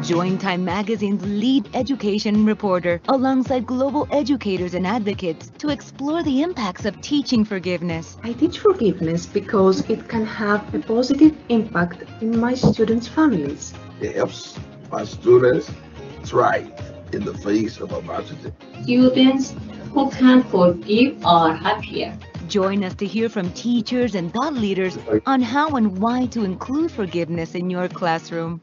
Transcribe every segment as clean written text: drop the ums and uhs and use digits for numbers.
Join Time Magazine's lead education reporter alongside global educators and advocates to explore the impacts of teaching forgiveness. I teach forgiveness because it can have a positive impact in my students' families. It helps my students thrive in the face of adversity. Students who can forgive are happier. Join us to hear from teachers and thought leaders on how and why to include forgiveness in your classroom.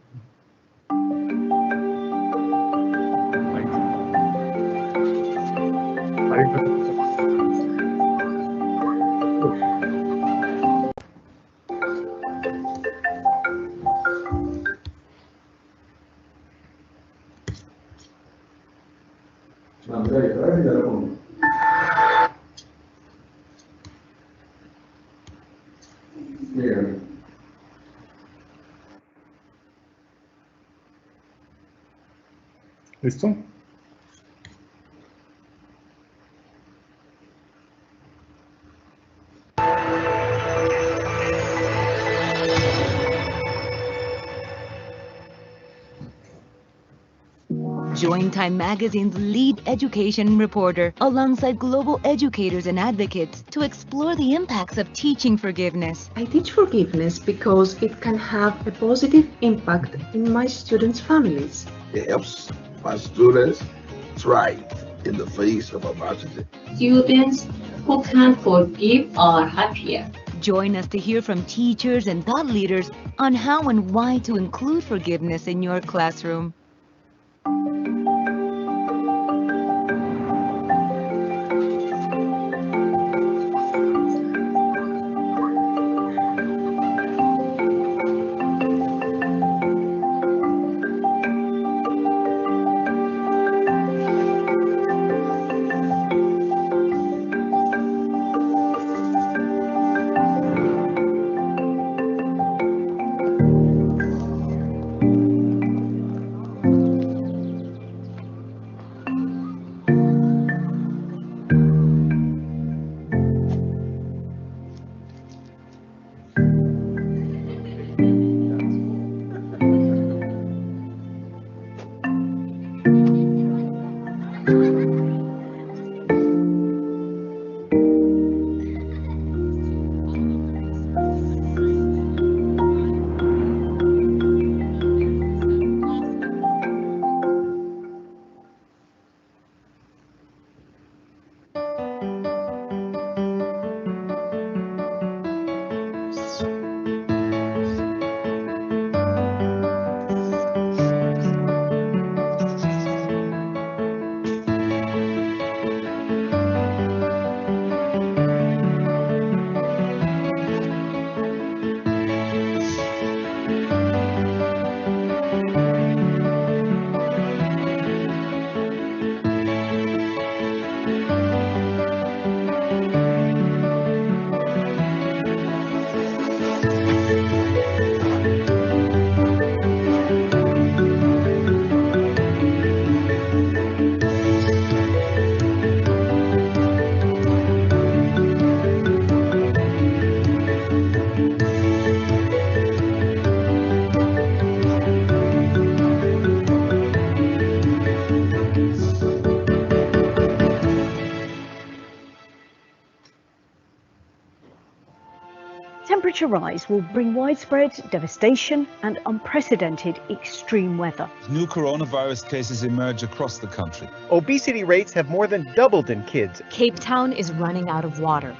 ¿Listo? Join Time Magazine's lead education reporter alongside global educators and advocates to explore the impacts of teaching forgiveness. I teach forgiveness because it can have a positive impact in my students' families. It helps my students thrive in the face of adversity. Students who can forgive are happier. Join us to hear from teachers and thought leaders on how and why to include forgiveness in your classroom. Temperature rise will bring widespread devastation and unprecedented extreme weather. New coronavirus cases emerge across the country. Obesity rates have more than doubled in kids. Cape Town is running out of water.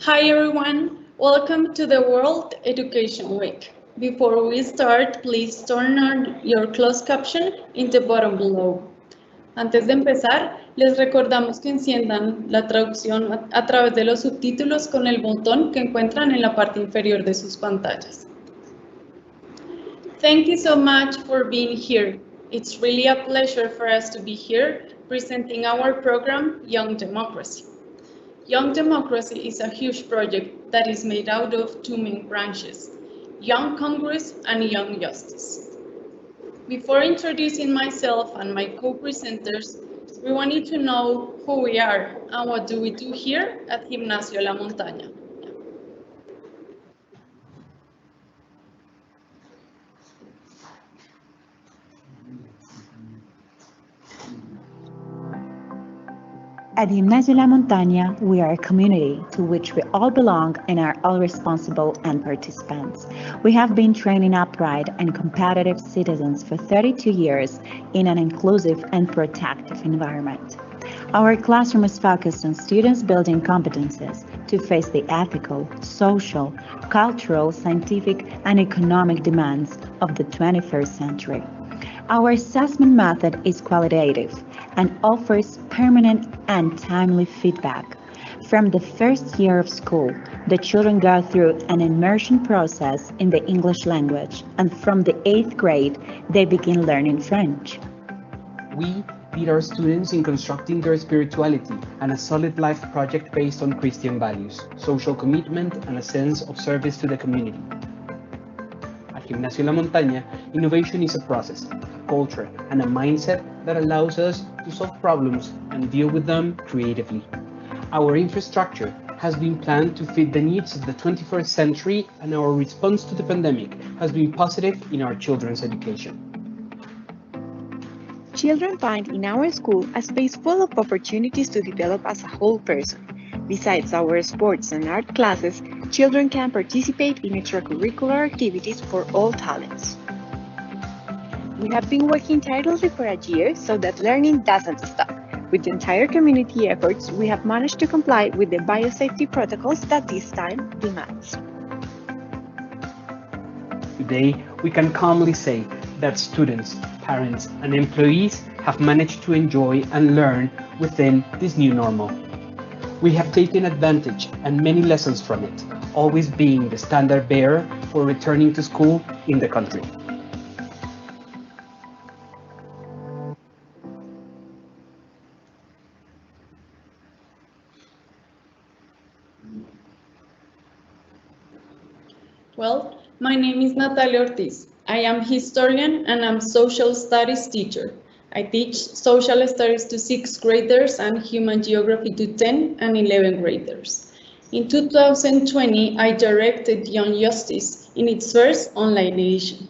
Hi everyone, welcome to the World Education Week. Before we start, please turn on your closed caption in the bottom below. Antes de empezar, les recordamos que enciendan la traducción a través de los subtítulos con el botón que encuentran en la parte inferior de sus pantallas. Thank you so much for being here. It's really a pleasure for us to be here presenting our program, Young Democracy. Young Democracy is a huge project that is made out of two main branches, Young Congress and Young Justice. Before introducing myself and my co-presenters, we want you to know who we are and what do we do here at Gimnasio La Montaña. At Gimnasio La Montaña, we are a community to which we all belong and are all responsible and participants. We have been training upright and competitive citizens for 32 years in an inclusive and protective environment. Our classroom is focused on students building competences to face the ethical, social, cultural, scientific, and economic demands of the 21st century. Our assessment method is qualitative and offers permanent and timely feedback. From the first year of school, the children go through an immersion process in the English language, and from the 8th grade, they begin learning French. We lead our students in constructing their spirituality and a solid life project based on Christian values, social commitment, and a sense of service to the community. At Gimnasio La Montaña, innovation is a process, culture, and a mindset that allows us to solve problems and deal with them creatively. Our infrastructure has been planned to fit the needs of the 21st century, and our response to the pandemic has been positive in our children's education. Children find in our school a space full of opportunities to develop as a whole person. Besides our sports and art classes, children can participate in extracurricular activities for all talents. We have been working tirelessly for a year so that learning doesn't stop. With the entire community efforts, we have managed to comply with the biosafety protocols that this time demands. Today, we can calmly say that students, parents, and employees have managed to enjoy and learn within this new normal. We have taken advantage and many lessons from it, always being the standard bearer for returning to school in the country. Well, my name is Natalia Ortiz. I am historian and I'm social studies teacher. I teach social studies to 6th graders and human geography to 10 and 11 graders. In 2020, I directed Young Justice in its first online edition.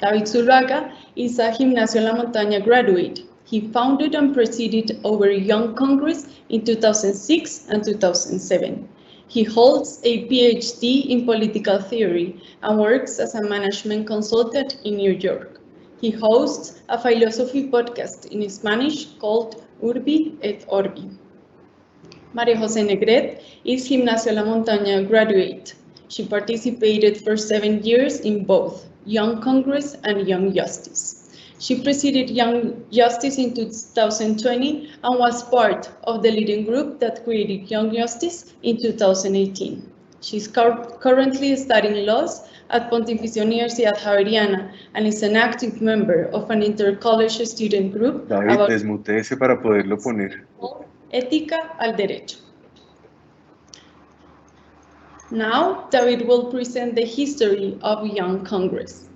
David Zuluaga is a Gimnasio La Montaña graduate. He founded and presided over Young Congress in 2006 and 2007. He holds a PhD in political theory and works as a management consultant in New York. He hosts a philosophy podcast in Spanish called Urbi et Orbi. María José Negret is Gimnasio La Montaña graduate. She participated for 7 years in both Young Congress and Young Justice. She presided Young Justice in 2020 and was part of the leading group that created Young Justice in 2018. She's currently studying laws at Pontificia Universidad Javeriana and is an active member of an intercollege student group David, about desmuteese para poderlo poner. ética al derecho. Now, David will present the history of Young Congress.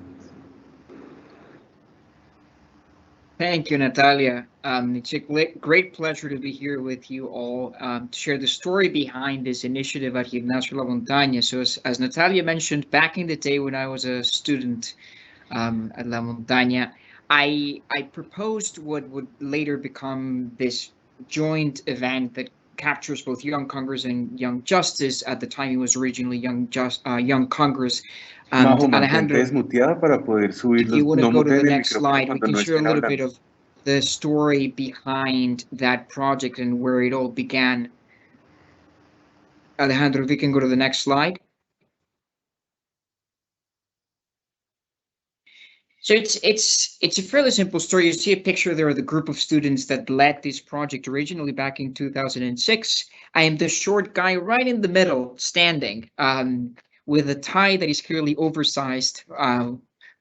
Thank you, Natalia. It's a great pleasure to be here with you all to share the story behind this initiative at Gimnasio La Montaña. So as Natalia mentioned, back in the day when I was a student at La Montaña, I proposed what would later become this joint event that captures both Young Congress and Young Justice. At the time, it was originally Young Congress. Alejandro, para poder subir if you want to go to the next slide, we can share a little bit of the story behind that project and where it all began. Alejandro, if we can go to the next slide. So it's a fairly simple story. You see a picture there of the group of students that led this project originally back in 2006. I am the short guy right in the middle, standing, with a tie that is clearly oversized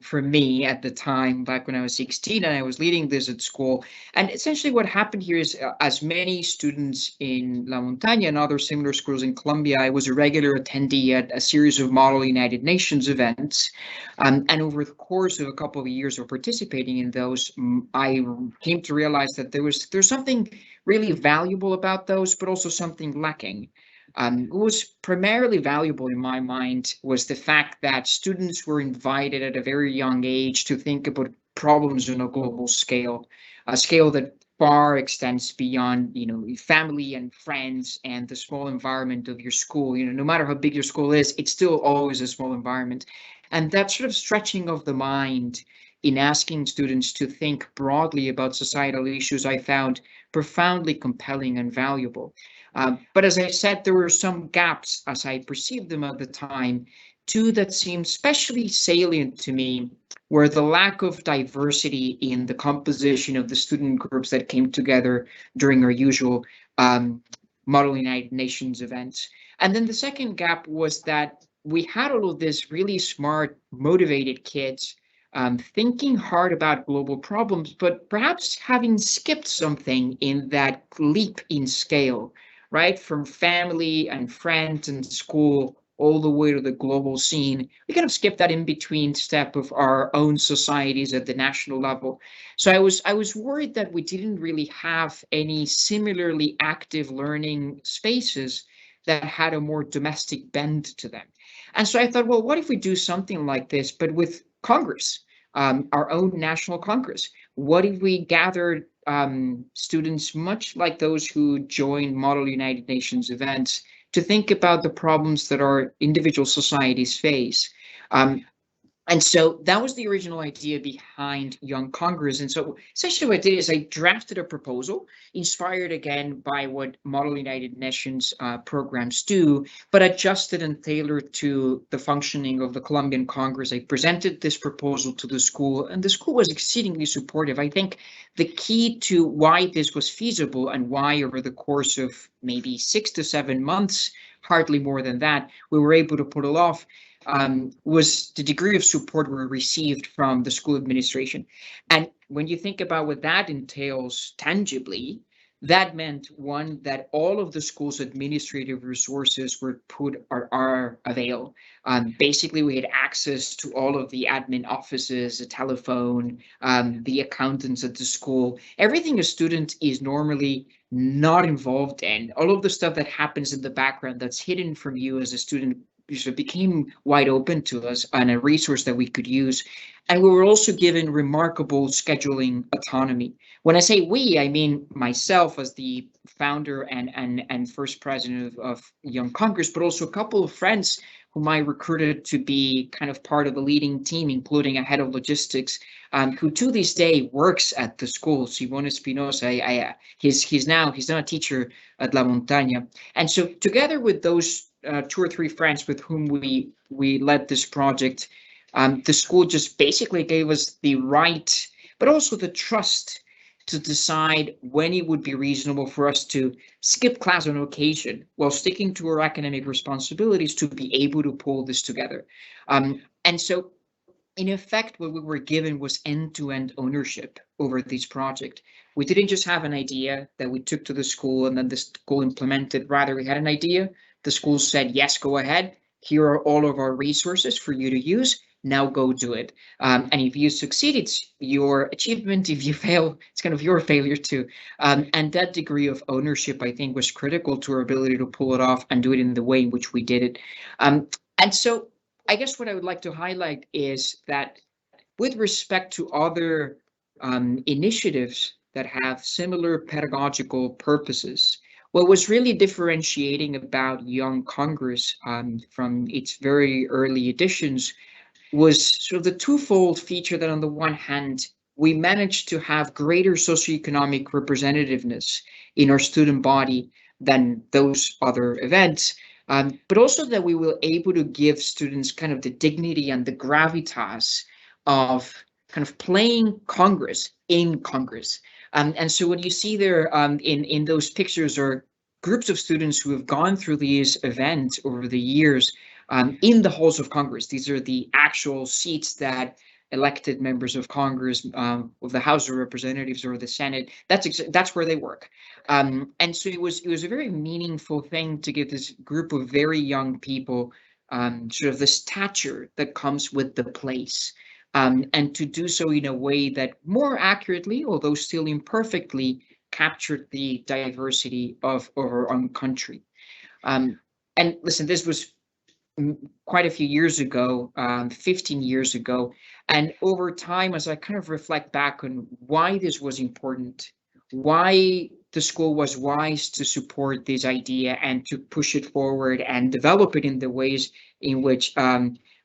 for me at the time, back when I was 16 and I was leading this at school. And essentially what happened here is, as many students in La Montaña and other similar schools in Colombia, I was a regular attendee at a series of Model United Nations events. And over the course of a couple of years of participating in those, I came to realize that there's something really valuable about those, but also something lacking. What was primarily valuable in my mind was the fact that students were invited at a very young age to think about problems on a global scale, a scale that far extends beyond, family and friends and the small environment of your school. No matter how big your school is, it's still always a small environment. And that sort of stretching of the mind in asking students to think broadly about societal issues, I found profoundly compelling and valuable. But as I said, there were some gaps as I perceived them at the time. Two that seemed especially salient to me were the lack of diversity in the composition of the student groups that came together during our usual Model United Nations events. And then the second gap was that we had all of this really smart, motivated kids thinking hard about global problems, but perhaps having skipped something in that leap in scale, right? From family and friends and school all the way to the global scene. We kind of skipped that in between step of our own societies at the national level. So I was worried that we didn't really have any similarly active learning spaces that had a more domestic bend to them. And so I thought, well, what if we do something like this, but with Congress, our own national Congress? What if we gathered students much like those who join Model United Nations events to think about the problems that our individual societies face? And so that was the original idea behind Young Congress. And so essentially what I did is I drafted a proposal inspired again by what Model United Nations programs do, but adjusted and tailored to the functioning of the Colombian Congress. I presented this proposal to the school, and the school was exceedingly supportive. I think the key to why this was feasible and why over the course of maybe 6 to 7 months, hardly more than that, we were able to pull it off, was the degree of support we received from the school administration. And when you think about what that entails tangibly, that meant, one, that all of the school's administrative resources were are available. Basically, we had access to all of the admin offices, the telephone, the accountants at the school, everything a student is normally not involved in, all of the stuff that happens in the background that's hidden from you as a student, so it became wide open to us and a resource that we could use. And we were also given remarkable scheduling autonomy. When I say we, I mean myself as the founder and first president of Young Congress, but also a couple of friends whom I recruited to be kind of part of the leading team, including a head of logistics, who to this day works at the school, Simone Espinosa. He's now a teacher at La Montaña. And so together with those 2 or 3 friends with whom we led this project, the school just basically gave us the right, but also the trust to decide when it would be reasonable for us to skip class on occasion while sticking to our academic responsibilities to be able to pull this together. And so, in effect, what we were given was end-to-end ownership over this project. We didn't just have an idea that we took to the school and then the school implemented. Rather, we had an idea. The school said, yes, go ahead. Here are all of our resources for you to use. Now go do it. And if you succeed, it's your achievement. If you fail, it's kind of your failure too. And that degree of ownership, I think, was critical to our ability to pull it off and do it in the way in which we did it. And so I guess what I would like to highlight is that with respect to other initiatives that have similar pedagogical purposes, what was really differentiating about Young Congress from its very early editions was sort of the twofold feature that on the one hand, we managed to have greater socioeconomic representativeness in our student body than those other events. but also that we were able to give students kind of the dignity and the gravitas of kind of playing Congress in Congress. And so what you see there in those pictures are groups of students who have gone through these events over the years in the halls of Congress. These are the actual seats that elected members of Congress, of the House of Representatives or the Senate, that's where they work. And so it was a very meaningful thing to give this group of very young people sort of the stature that comes with the place. And to do so in a way that more accurately, although still imperfectly, captured the diversity of our own country. And listen, this was quite a few years ago, 15 years ago. And over time, as I kind of reflect back on why this was important, why the school was wise to support this idea and to push it forward and develop it in the ways in which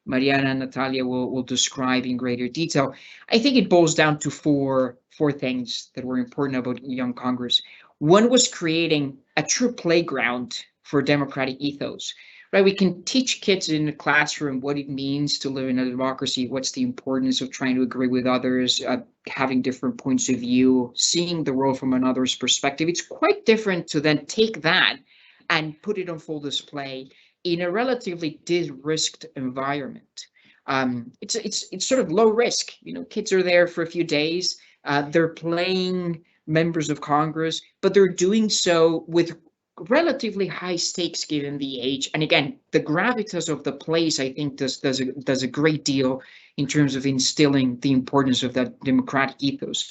Mariana and Natalia will describe in greater detail, I think it boils down to four things that were important about Young Congress. One was creating a true playground for democratic ethos. Right, we can teach kids in the classroom what it means to live in a democracy, what's the importance of trying to agree with others, having different points of view, seeing the world from another's perspective. It's quite different to then take that and put it on full display in a relatively de-risked environment. It's sort of low risk. You know, kids are there for a few days. They're playing members of Congress, but they're doing so with relatively high stakes given the age. And again, the gravitas of the place, I think, does a great deal in terms of instilling the importance of that democratic ethos.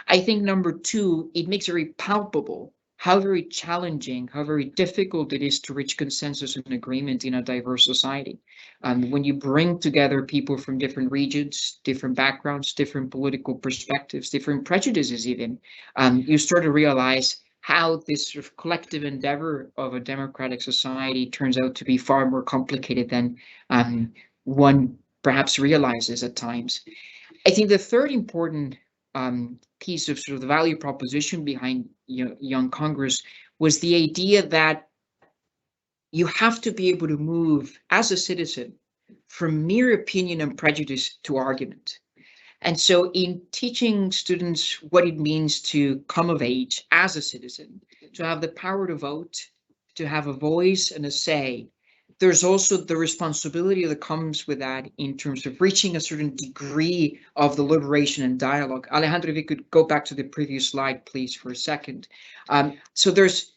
I think number two, it makes very palpable how very challenging, how very difficult it is to reach consensus and agreement in a diverse society. When you bring together people from different regions, different backgrounds, different political perspectives, different prejudices even, you start to realize how this sort of collective endeavor of a democratic society turns out to be far more complicated than one perhaps realizes at times. I think the third important piece of sort of the value proposition behind Young Congress was the idea that you have to be able to move as a citizen from mere opinion and prejudice to argument. And so in teaching students what it means to come of age as a citizen, to have the power to vote, to have a voice and a say, there's also the responsibility that comes with that in terms of reaching a certain degree of the liberation and dialogue. Alejandro, if you could go back to the previous slide, please, for a second. So there's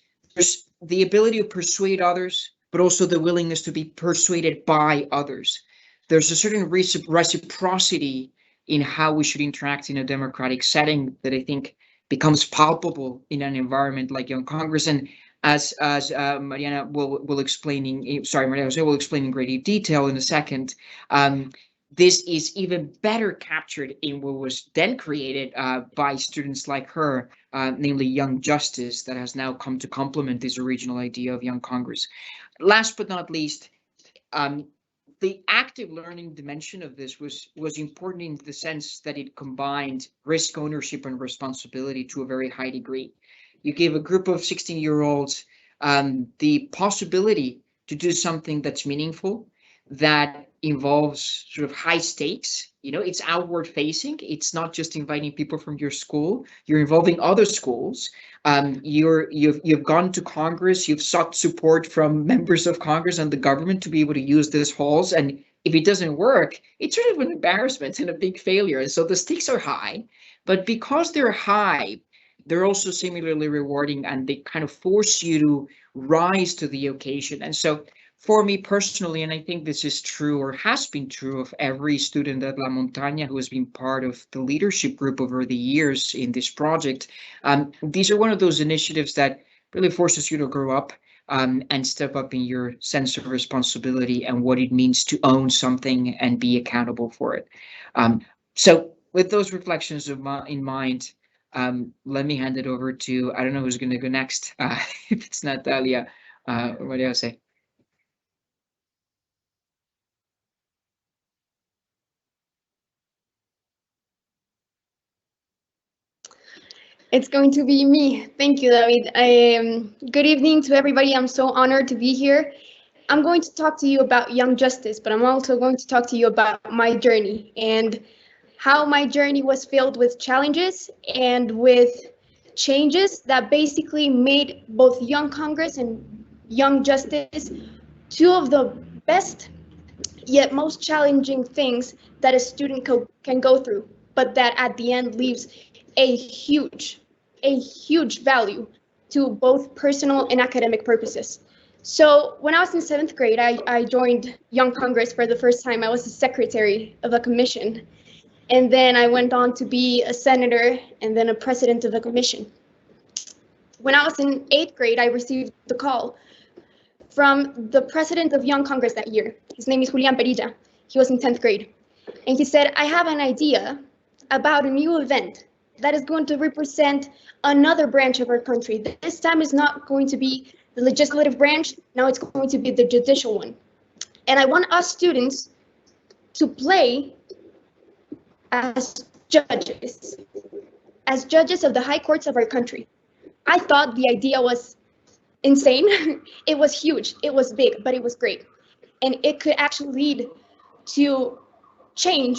the ability to persuade others, but also the willingness to be persuaded by others. There's a certain reciprocity in how we should interact in a democratic setting that I think becomes palpable in an environment like Young Congress. And as Mariana will explain in great detail in a second, this is even better captured in what was then created by students like her, namely Young Justice, that has now come to complement this original idea of Young Congress. Last but not least, the active learning dimension of this was important in the sense that it combined risk, ownership, and responsibility to a very high degree. You gave a group of 16-year-olds the possibility to do something that's meaningful, that involves sort of high stakes. You know, it's outward facing. It's not just inviting people from your school. You're involving other schools. You've gone to Congress. You've sought support from members of Congress and the government to be able to use these halls. And if it doesn't work, it's sort of an embarrassment and a big failure. And so the stakes are high. But because they're high, they're also similarly rewarding, and they kind of force you to rise to the occasion. And so for me personally, and I think this is true or has been true of every student at La Montaña who has been part of the leadership group over the years in this project, these are one of those initiatives that really forces you to grow up and step up in your sense of responsibility and what it means to own something and be accountable for it. So with those reflections in mind, let me hand it over to, I don't know who's going to go next, if it's Natalia or Maria Jose. It's going to be me. Thank you, David. Good evening to everybody. I'm so honored to be here. I'm going to talk to you about Young Justice, but I'm also going to talk to you about my journey and how my journey was filled with challenges and with changes that basically made both Young Congress and Young Justice two of the best yet most challenging things that a student can go through, but that at the end leaves a huge value to both personal and academic purposes. So when I was in 7th grade, I joined Young Congress for the first time. I was the secretary of a commission. And then I went on to be a senator and then a president of a commission. When I was in 8th grade, I received the call from the president of Young Congress that year. His name is Julian Perilla. He was in 10th grade. And he said, I have an idea about a new event that is going to represent another branch of our country. This time is not going to be the legislative branch, now it's going to be the judicial one. And I want us students to play as judges of the high courts of our country. I thought the idea was insane. It was huge, it was big, but it was great. And it could actually lead to change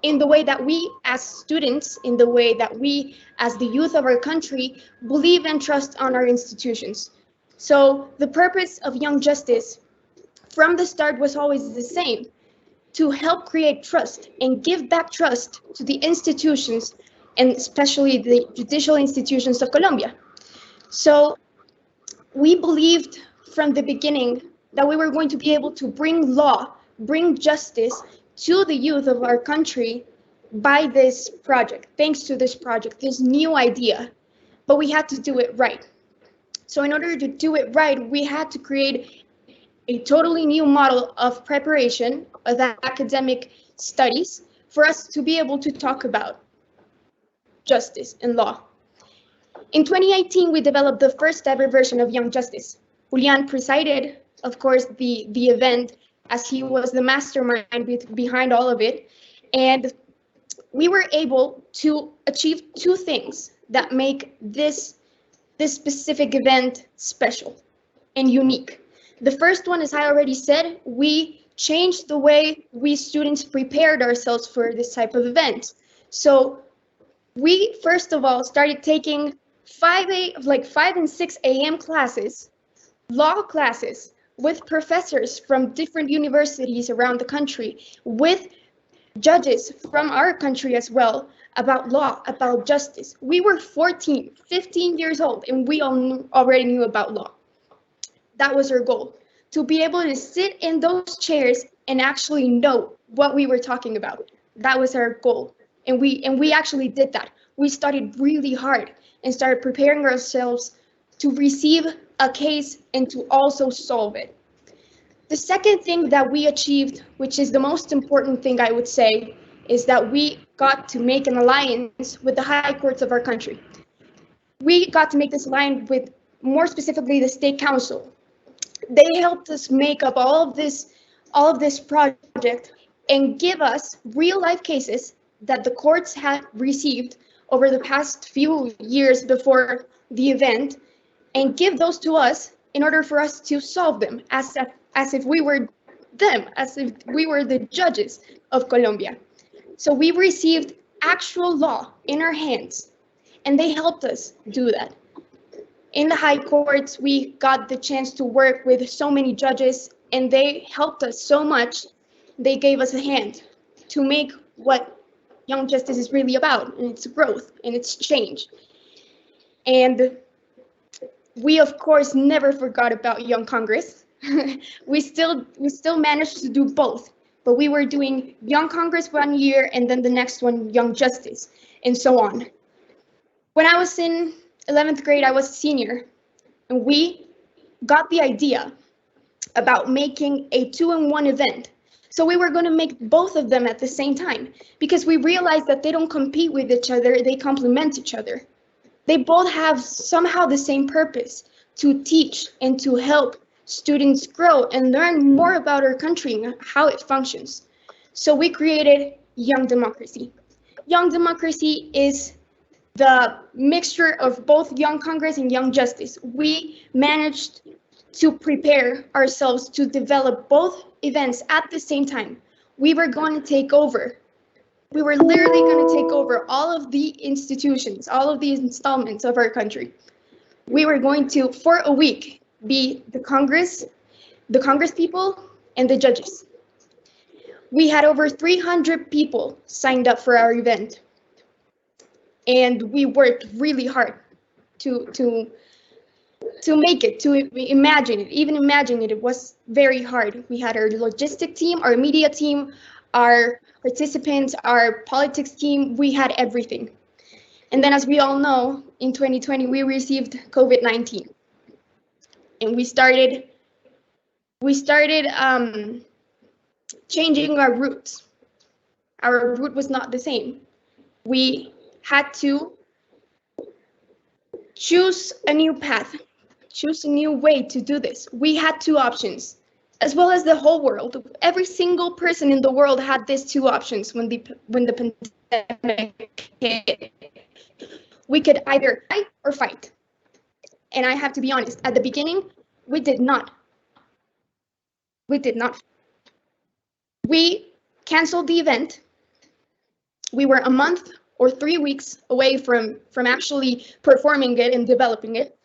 in the way that we as students, in the way that we as the youth of our country believe and trust on our institutions. So the purpose of Young Justice from the start was always the same, to help create trust and give back trust to the institutions and especially the judicial institutions of Colombia. So we believed from the beginning that we were going to be able to bring law, bring justice to the youth of our country by this project, thanks to this project, this new idea, but we had to do it right. So in order to do it right, we had to create a totally new model of preparation of academic studies for us to be able to talk about justice and law. In 2018, we developed the first ever version of Young Justice. Julian presided, of course, the event as he was the mastermind behind all of it. And we were able to achieve two things that make this specific event special and unique. The first one, as I already said, we changed the way we students prepared ourselves for this type of event. So we, first of all, started taking 5 and 6 a.m. classes, law classes, with professors from different universities around the country, with judges from our country as well, about law, about justice. We were 14, 15 years old, and we already knew about law. That was our goal, to be able to sit in those chairs and actually know what we were talking about. That was our goal, and we actually did that. We studied really hard and started preparing ourselves to receive a case and to also solve it. The second thing that we achieved, which is the most important thing I would say, is that we got to make an alliance with the high courts of our country. We got to make this alliance with, more specifically, the State Council. They helped us make up all of this project and give us real life cases that the courts had received over the past few years before the event, and give those to us in order for us to solve them as if we were them, as if we were the judges of Colombia. So we received actual law in our hands, and they helped us do that. In the high courts, we got the chance to work with so many judges, and they helped us so much. They gave us a hand to make what Young Justice is really about, and its growth and its change. And we, of course, never forgot about Young Congress. we still managed to do both, but we were doing Young Congress one year and then the next one Young Justice, and so on. When I was in 11th grade, I was a senior, and we got the idea about making a 2-in-1 event. So we were going to make both of them at the same time, because we realized that they don't compete with each other, they complement each other. They both have somehow the same purpose, to teach and to help students grow and learn more about our country and how it functions. So we created Young Democracy. Young Democracy is the mixture of both Young Congress and Young Justice. We managed to prepare ourselves to develop both events at the same time. We were going to take over. We were literally going to take over all of the institutions, all of the installments of our country. We were going to, for a week, be the Congress people, and the judges. We had over 300 people signed up for our event. And we worked really hard to make it, to imagine it. Even imagining it was very hard. We had our logistic team, our media team, our participants, our politics team. We had everything. And then, as we all know, in 2020, we received COVID-19. And we started changing our routes. Our route was not the same. We had to choose a new path, choose a new way to do this. We had two options, as well as the whole world. Every single person in the world had these two options when the pandemic hit. We could either fight or fight. And I have to be honest, at the beginning, we did not. We canceled the event. We were a month or 3 weeks away from actually performing it and developing it.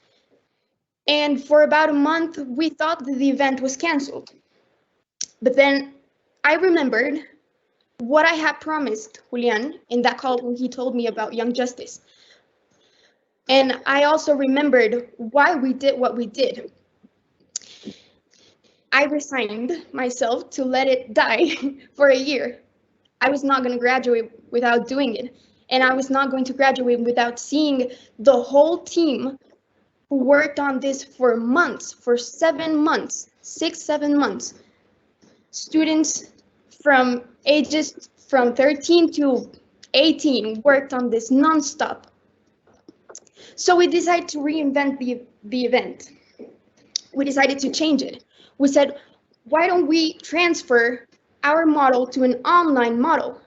And for about a month, we thought that the event was canceled. But then I remembered what I had promised Julian in that call when he told me about Young Justice. And I also remembered why we did what we did. I resigned myself to let it die for a year. I was not going to graduate without doing it. And I was not going to graduate without seeing the whole team who worked on this for months, for 7 months, 6-7 months. Students from ages from 13 to 18 worked on this nonstop. So we decided to reinvent the event. We decided to change it. We said, why don't we transfer our model to an online model?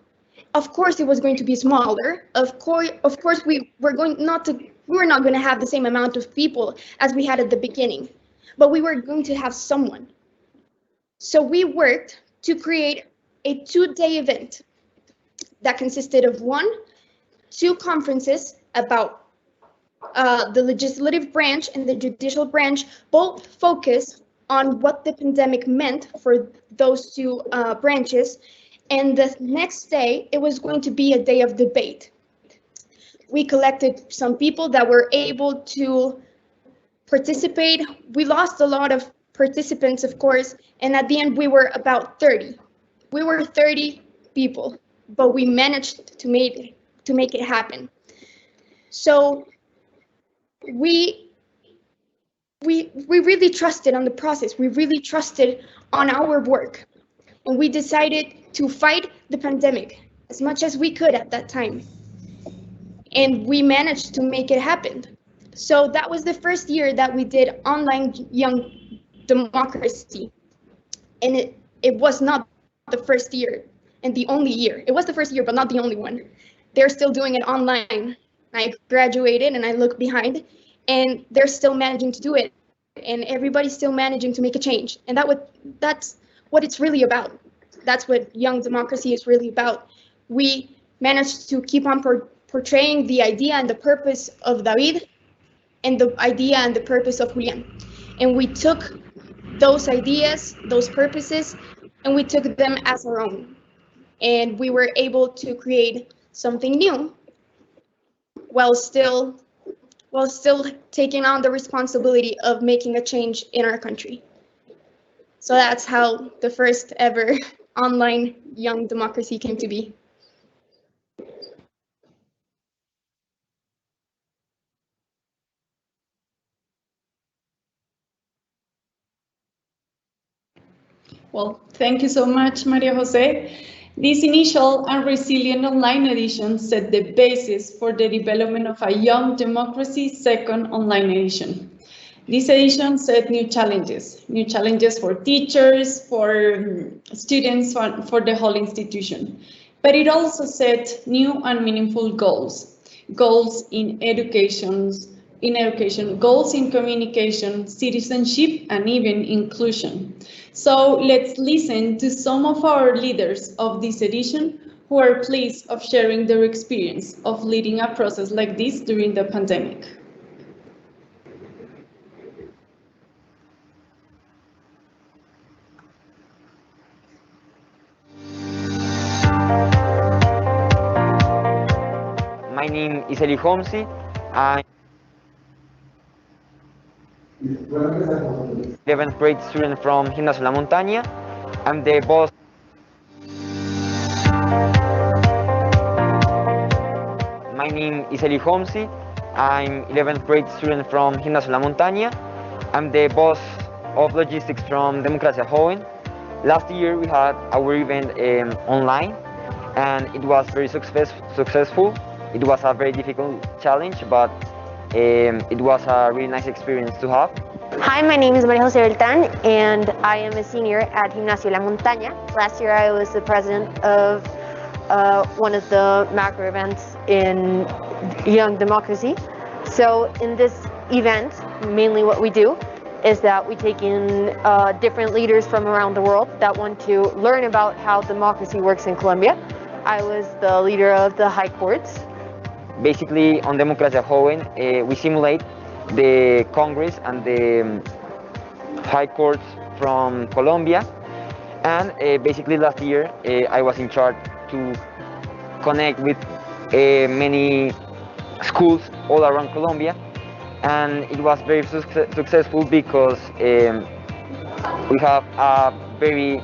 Of course, it was going to be smaller. Of course, we were not going to have the same amount of people as we had at the beginning, but we were going to have someone. So we worked to create a 2-day event that consisted of 2 conferences about the legislative branch and the judicial branch, both focus on what the pandemic meant for those 2 branches. And the next day, it was going to be a day of debate. We collected some people that were able to participate. We lost a lot of participants, of course, and at the end, we were about 30. We were 30 people, but we managed to make it happen. So we really trusted on the process. We really trusted on our work. And we decided to fight the pandemic as much as we could at that time. And we managed to make it happen. So that was the first year that we did online Young Democracy. And it was not the first year and the only year. It was the first year, but not the only one. They're still doing it online. I graduated and I look behind, and they're still managing to do it. And everybody's still managing to make a change. And that's what it's really about. That's what Young Democracy is really about. We managed to keep on portraying the idea and the purpose of David and the idea and the purpose of Julian. And we took those ideas, those purposes, and we took them as our own. And we were able to create something new while still taking on the responsibility of making a change in our country. So that's how the first ever online Young Democracy came to be. Well, thank you so much, Maria Jose. This initial and resilient online edition set the basis for the development of a Young Democracy second online edition. This edition set new challenges for teachers, for students, for the whole institution. But it also set new and meaningful goals in education, in education, goals in communication, citizenship, and even inclusion. So let's listen to some of our leaders of this edition who are pleased of sharing their experience of leading a process like this during the pandemic. My name is Eli Homsi. I'm 11th grade student from Gimnasio La Montaña. I'm the boss. My name is Eli Homsi. I'm 11th grade student from Gimnasio La Montaña. I'm the boss of logistics from Democracia Joven. Last year we had our event online, and it was very successful. It was a very difficult challenge, but it was a really nice experience to have. Hi, my name is Maria Jose Beltran, and I am a senior at Gimnasio La Montaña. Last year I was the president of one of the macro events in Young Democracy. So in this event, mainly what we do is that we take in different leaders from around the world that want to learn about how democracy works in Colombia. I was the leader of the high courts. Basically, on Democracia Joven, we simulate the Congress and the high courts from Colombia. And basically last year, I was in charge to connect with many schools all around Colombia. And it was very successful because we have a very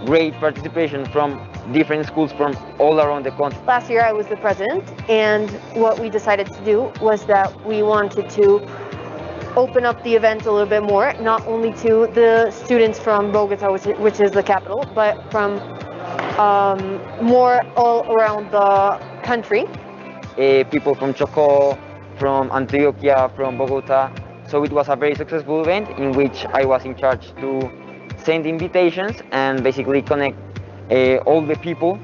great participation from different schools from all around the country. Last year I was the president, and what we decided to do was that we wanted to open up the event a little bit more, not only to the students from Bogota, which is the capital, but from more all around the country. People from Chocó, from Antioquia, from Bogota. So it was a very successful event in which I was in charge to send invitations and basically connect all the people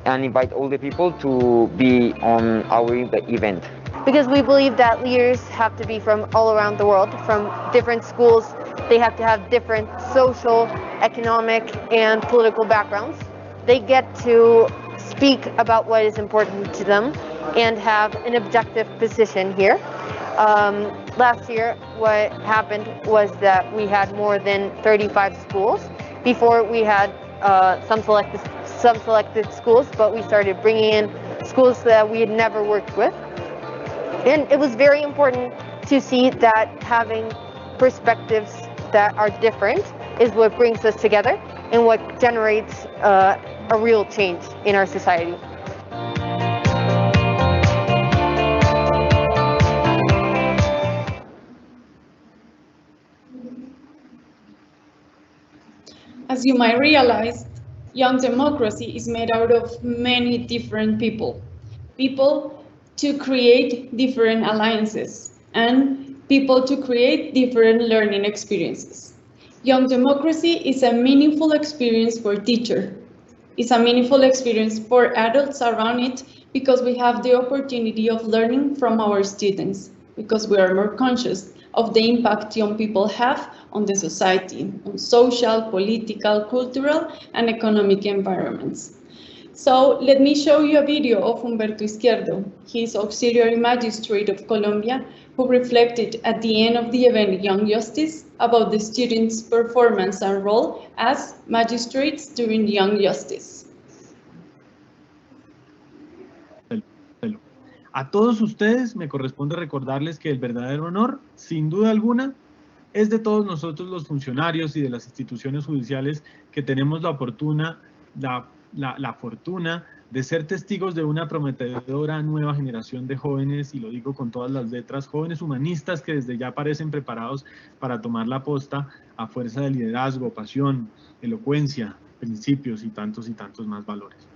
and invite all the people to be on our event. Because we believe that leaders have to be from all around the world, from different schools. They have to have different social, economic, and political backgrounds. They get to speak about what is important to them and have an objective position here. Last year, what happened was that we had more than 35 schools. Before we had some selected schools, but we started bringing in schools that we had never worked with. And it was very important to see that having perspectives that are different is what brings us together and what generates a real change in our society. As you might realize, Young Democracy is made out of many different people. People to create different alliances and people to create different learning experiences. Young Democracy is a meaningful experience for teachers. It's a meaningful experience for adults around it because we have the opportunity of learning from our students, because we are more conscious of the impact young people have on the society, on social, political, cultural, and economic environments. So let me show you a video of Humberto Izquierdo. He is Auxiliary Magistrate of Colombia, who reflected at the end of the event Young Justice about the students' performance and role as magistrates during Young Justice. A todos ustedes me corresponde recordarles que el verdadero honor, sin duda alguna, es de todos nosotros los funcionarios y de las instituciones judiciales que tenemos la fortuna de ser testigos de una prometedora nueva generación de jóvenes, y lo digo con todas las letras, jóvenes humanistas que desde ya parecen preparados para tomar la posta a fuerza de liderazgo, pasión, elocuencia, principios y tantos más valores.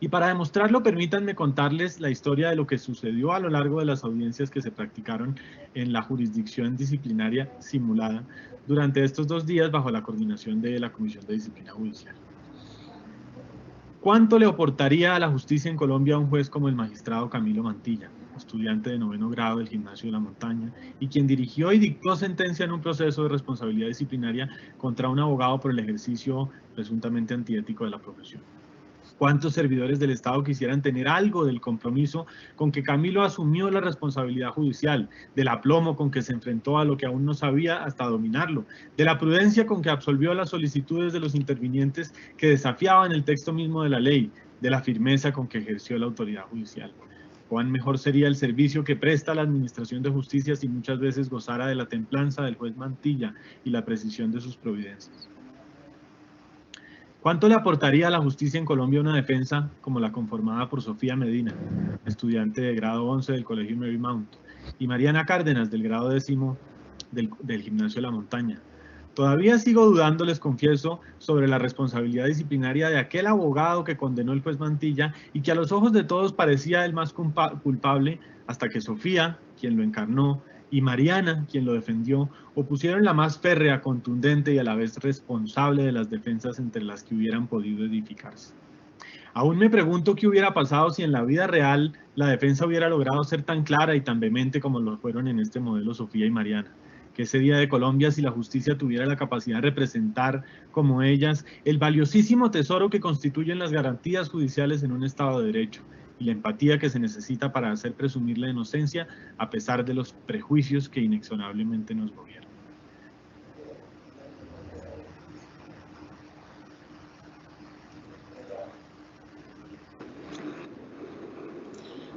Y para demostrarlo, permítanme contarles la historia de lo que sucedió a lo largo de las audiencias que se practicaron en la jurisdicción disciplinaria simulada durante estos 2 días bajo la coordinación de la Comisión de Disciplina Judicial. ¿Cuánto le aportaría a la justicia en Colombia a un juez como el magistrado Camilo Mantilla? estudiante de 9º grado del Gimnasio La Montaña, y quien dirigió y dictó sentencia en un proceso de responsabilidad disciplinaria contra un abogado por el ejercicio presuntamente antiético de la profesión. ¿Cuántos servidores del Estado quisieran tener algo del compromiso con que Camilo asumió la responsabilidad judicial, del aplomo con que se enfrentó a lo que aún no sabía hasta dominarlo, de la prudencia con que absolvió las solicitudes de los intervinientes que desafiaban el texto mismo de la ley, de la firmeza con que ejerció la autoridad judicial? ¿Cuán mejor sería el servicio que presta la Administración de Justicia si muchas veces gozara de la templanza del juez Mantilla y la precisión de sus providencias? ¿Cuánto le aportaría a la justicia en Colombia una defensa como la conformada por Sofía Medina, estudiante de grado 11 del Colegio Marymount, y Mariana Cárdenas, del grado 10º del Gimnasio La Montaña? Todavía sigo dudando, les confieso, sobre la responsabilidad disciplinaria de aquel abogado que condenó el juez Mantilla y que a los ojos de todos parecía el más culpable, hasta que Sofía, quien lo encarnó, y Mariana, quien lo defendió, opusieron la más férrea, contundente y a la vez responsable de las defensas entre las que hubieran podido edificarse. Aún me pregunto qué hubiera pasado si en la vida real la defensa hubiera logrado ser tan clara y tan vehemente como lo fueron en este modelo Sofía y Mariana. Que ese día de Colombia, si la justicia tuviera la capacidad de representar, como ellas, el valiosísimo tesoro que constituyen las garantías judiciales en un Estado de Derecho, y la empatía que se necesita para hacer presumir la inocencia a pesar de los prejuicios que inexorablemente nos gobiernan.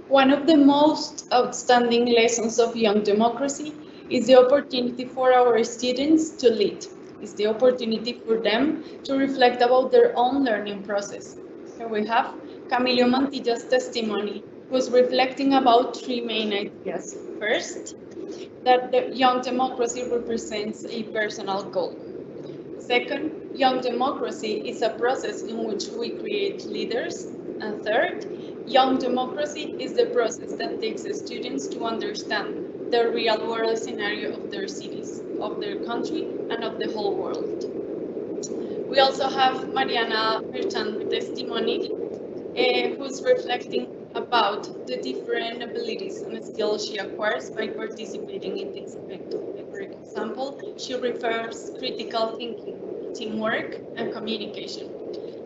One of the most outstanding lessons of young democracy is the opportunity for our students to lead. It's the opportunity for them to reflect about their own learning process. Here we have Camilo Mantilla's testimony, who's reflecting about three main ideas. First, that the young democracy represents a personal goal. Second, young democracy is a process in which we create leaders. And third, young democracy is the process that takes students to understand the real world scenario of their cities, of their country, and of the whole world. We also have Mariana Merchan's testimony, who's reflecting about the different abilities and skills she acquires by participating in this event. For example, she refers critical thinking, teamwork, and communication.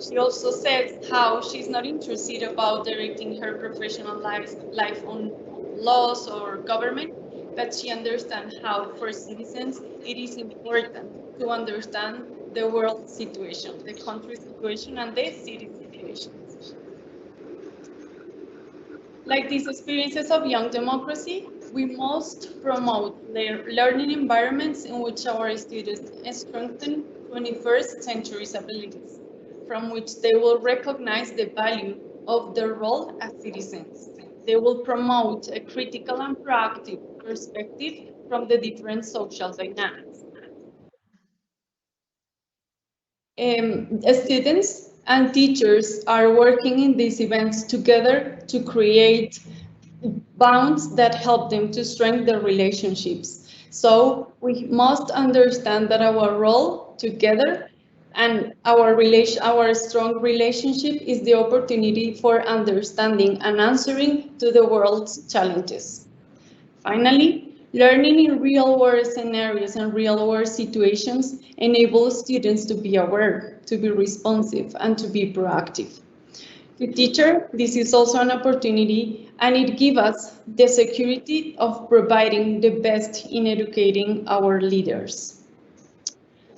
She also says how she's not interested about directing her professional life on laws or government, but she understands how, for citizens, it is important to understand the world situation, the country situation, and the city situations. Like these experiences of young democracy, we must promote learning environments in which our students strengthen 21st century's abilities, from which they will recognize the value of their role as citizens. They will promote a critical and proactive perspective from the different social dynamics. Students and teachers are working in these events together to create bonds that help them to strengthen their relationships. So we must understand that our role together and our strong relationship is the opportunity for understanding and answering to the world's challenges. Finally, learning in real-world scenarios and real-world situations enables students to be aware, to be responsive, and to be proactive. To teacher, this is also an opportunity, and it gives us the security of providing the best in educating our leaders.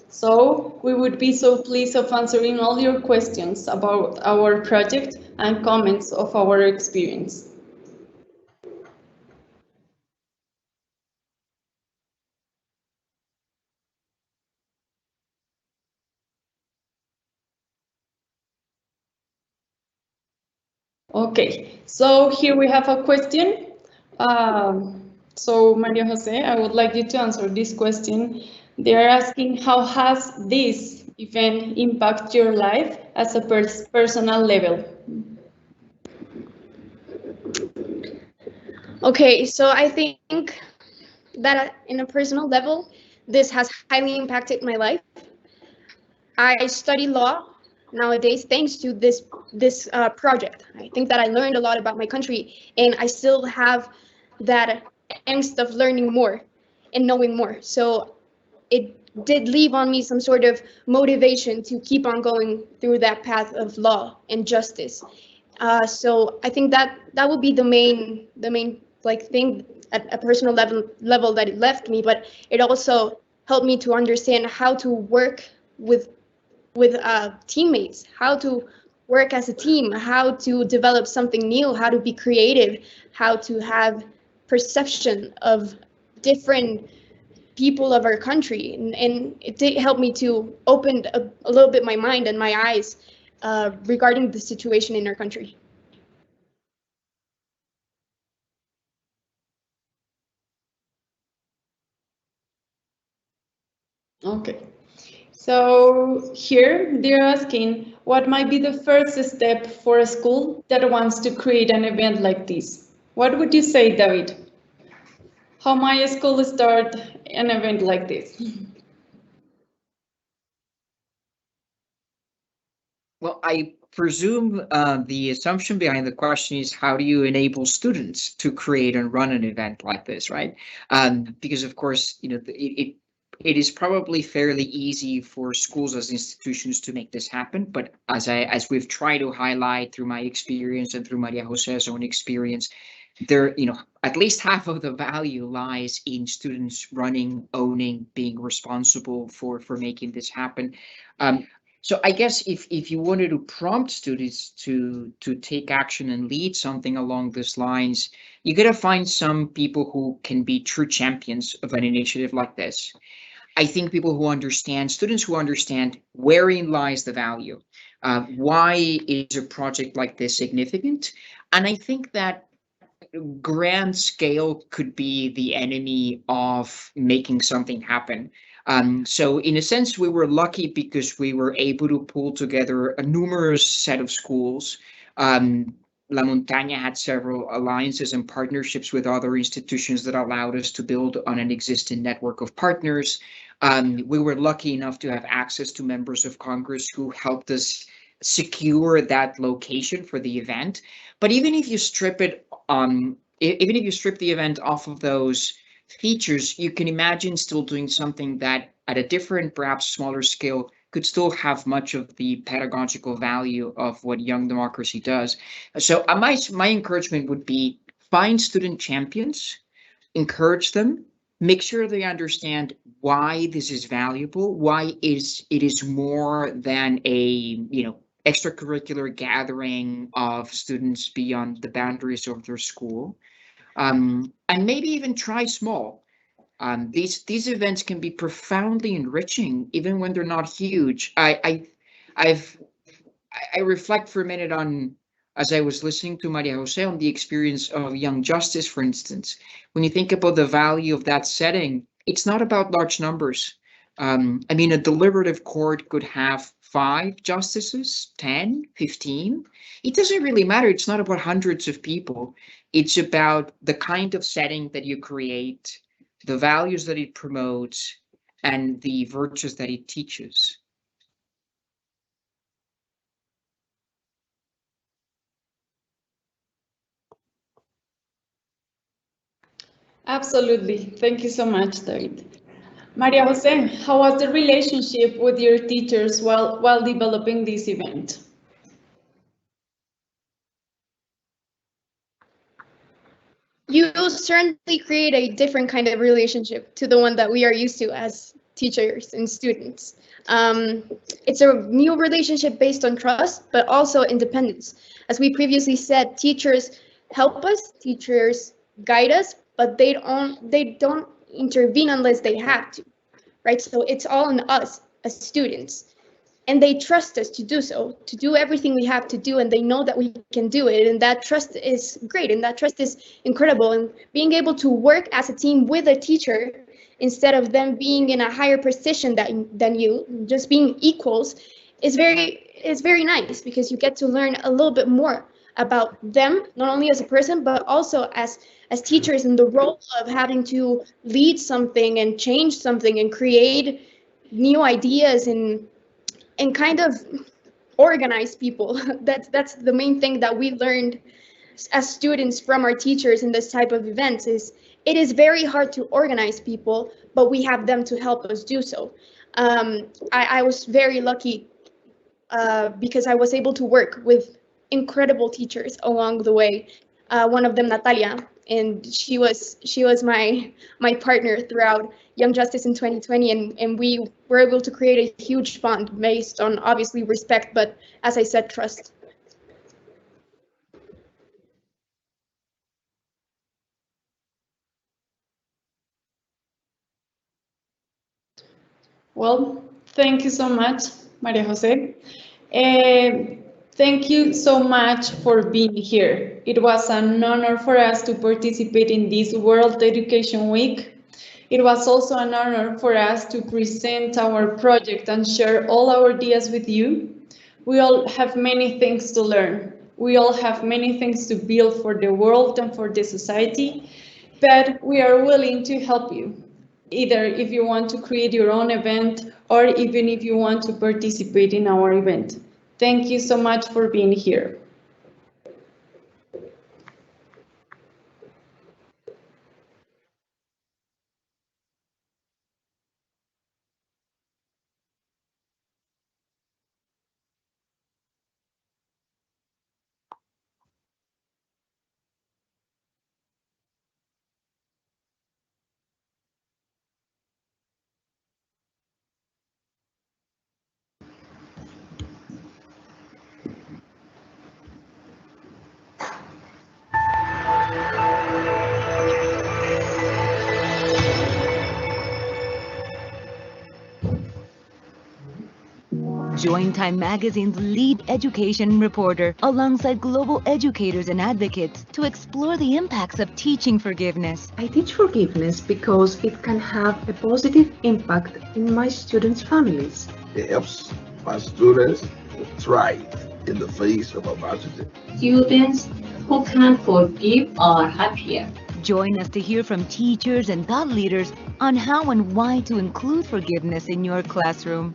So we would be so pleased of answering all your questions about our project and comments of our experience. Okay, so here we have a question. So Maria Jose, I would like you to answer this question. They are asking, how has this event impacted your life as a personal level? Okay, so I think that in a personal level, this has highly impacted my life. I study law nowadays thanks to this project. I think that I learned a lot about my country, and I still have that angst of learning more and knowing more. So it did leave on me some sort of motivation to keep on going through that path of law and justice. So I think that that would be the main like thing at a personal level that it left me, but it also helped me to understand how to work with teammates, how to work as a team, how to develop something new, how to be creative, how to have perception of different people of our country, and it did help me to open a little bit my mind and my eyes regarding the situation in our country. Okay. So here they're asking what might be the first step for a school that wants to create an event like this. What would you say, David? How might a school start an event like this? Well, I presume the assumption behind the question is how do you enable students to create and run an event like this, right? Because of course, you know, it is probably fairly easy for schools as institutions to make this happen, but as we've tried to highlight through my experience and through Maria Jose's own experience, there, you know, at least half of the value lies in students running, owning, being responsible for making this happen. So I guess if you wanted to prompt students to take action and lead something along these lines, you got to find some people who can be true champions of an initiative like this. I think people who understand, students who understand wherein lies the value, why is a project like this significant, and I think that grand scale could be the enemy of making something happen. So in a sense, we were lucky because we were able to pull together a numerous set of schools. La Montaña had several alliances and partnerships with other institutions that allowed us to build on an existing network of partners. We were lucky enough to have access to members of Congress who helped us secure that location for the event. But even if you strip it, even if you strip the event off of those features, you can imagine still doing something that at a different, perhaps smaller scale, could still have much of the pedagogical value of what Young Democracy does. So my encouragement would be find student champions, encourage them, make sure they understand why this is valuable, why it is more than a, you know, extracurricular gathering of students beyond the boundaries of their school, and maybe even try small. These events can be profoundly enriching, even when they're not huge. I reflect for a minute on, as I was listening to Maria Jose, on the experience of Young Justice, for instance. When you think about the value of that setting, it's not about large numbers. I mean, a deliberative court could have 5 justices, 10, 15. It doesn't really matter. It's not about hundreds of people. It's about the kind of setting that you create, the values that it promotes, and the virtues that it teaches. Absolutely. Thank you so much, David. Maria Jose, how was the relationship with your teachers while developing this event? You certainly create a different kind of relationship to the one that we are used to as teachers and students. It's a new relationship based on trust, but also independence. As we previously said, teachers help us, teachers guide us, but they don't intervene unless they have to, right? So it's all on us as students. And they trust us to do so, to do everything we have to do, and they know that we can do it, and that trust is great, and that trust is incredible. And being able to work as a team with a teacher instead of them being in a higher position than you, just being equals, is very nice, because you get to learn a little bit more about them, not only as a person, but also as teachers, in the role of having to lead something and change something and create new ideas and kind of organize people. That's the main thing that we learned as students from our teachers in this type of events is it is very hard to organize people, but we have them to help us do so. I was very lucky because I was able to work with incredible teachers along the way. One of them, Natalia, and she was my partner throughout Young Justice in 2020, and we were able to create a huge bond based on obviously respect, but as I said, trust. Well, thank you so much, Maria Jose. Thank you so much for being here. It was an honor for us to participate in this World Education Week. It was also an honor for us to present our project and share all our ideas with you. We all have many things to learn. We all have many things to build for the world and for the society, but we are willing to help you, either if you want to create your own event or even if you want to participate in our event. Thank you so much for being here. Join Time Magazine's lead education reporter alongside global educators and advocates to explore the impacts of teaching forgiveness. I teach forgiveness because it can have a positive impact in my students' families. It helps my students thrive in the face of adversity. Students who can forgive are happier. Join us to hear from teachers and thought leaders on how and why to include forgiveness in your classroom.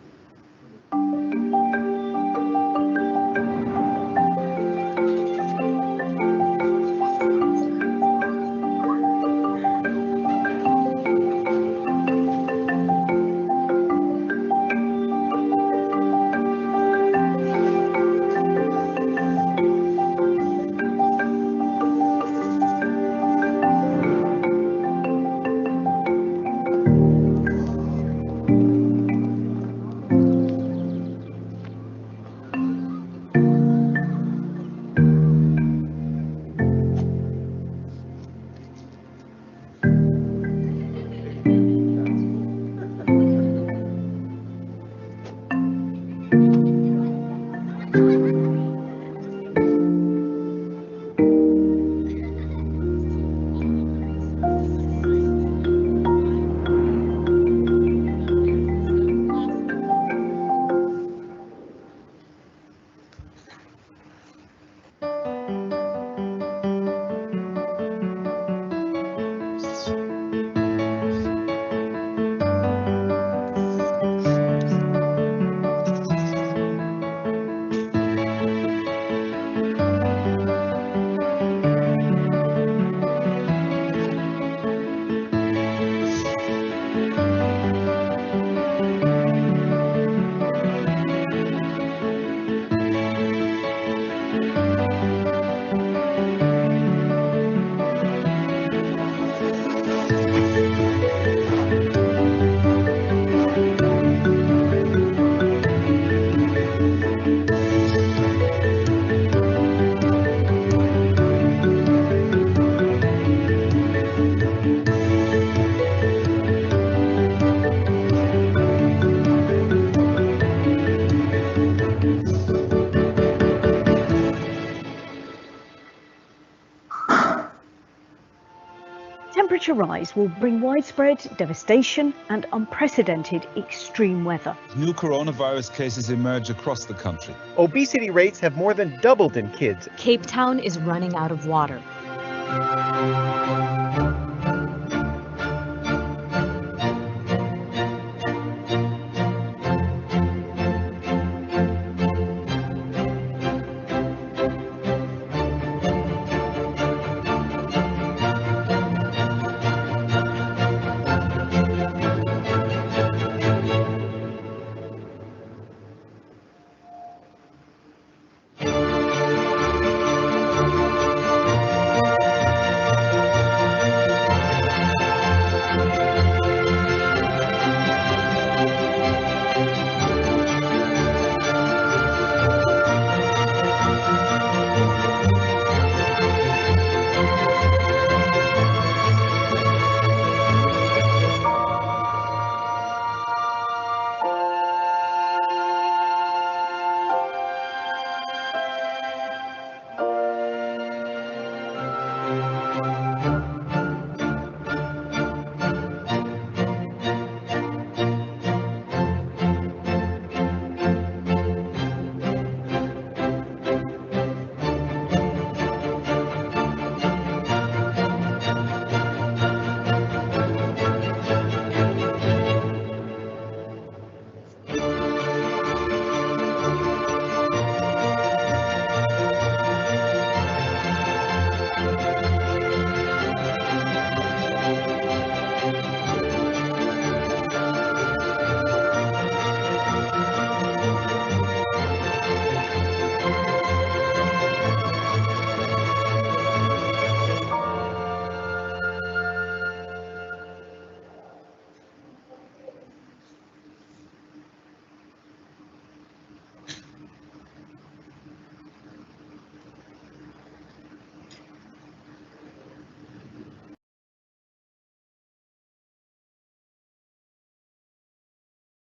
Temperature rise will bring widespread devastation and unprecedented extreme weather. New coronavirus cases emerge across the country. Obesity rates have more than doubled in kids. Cape Town is running out of water.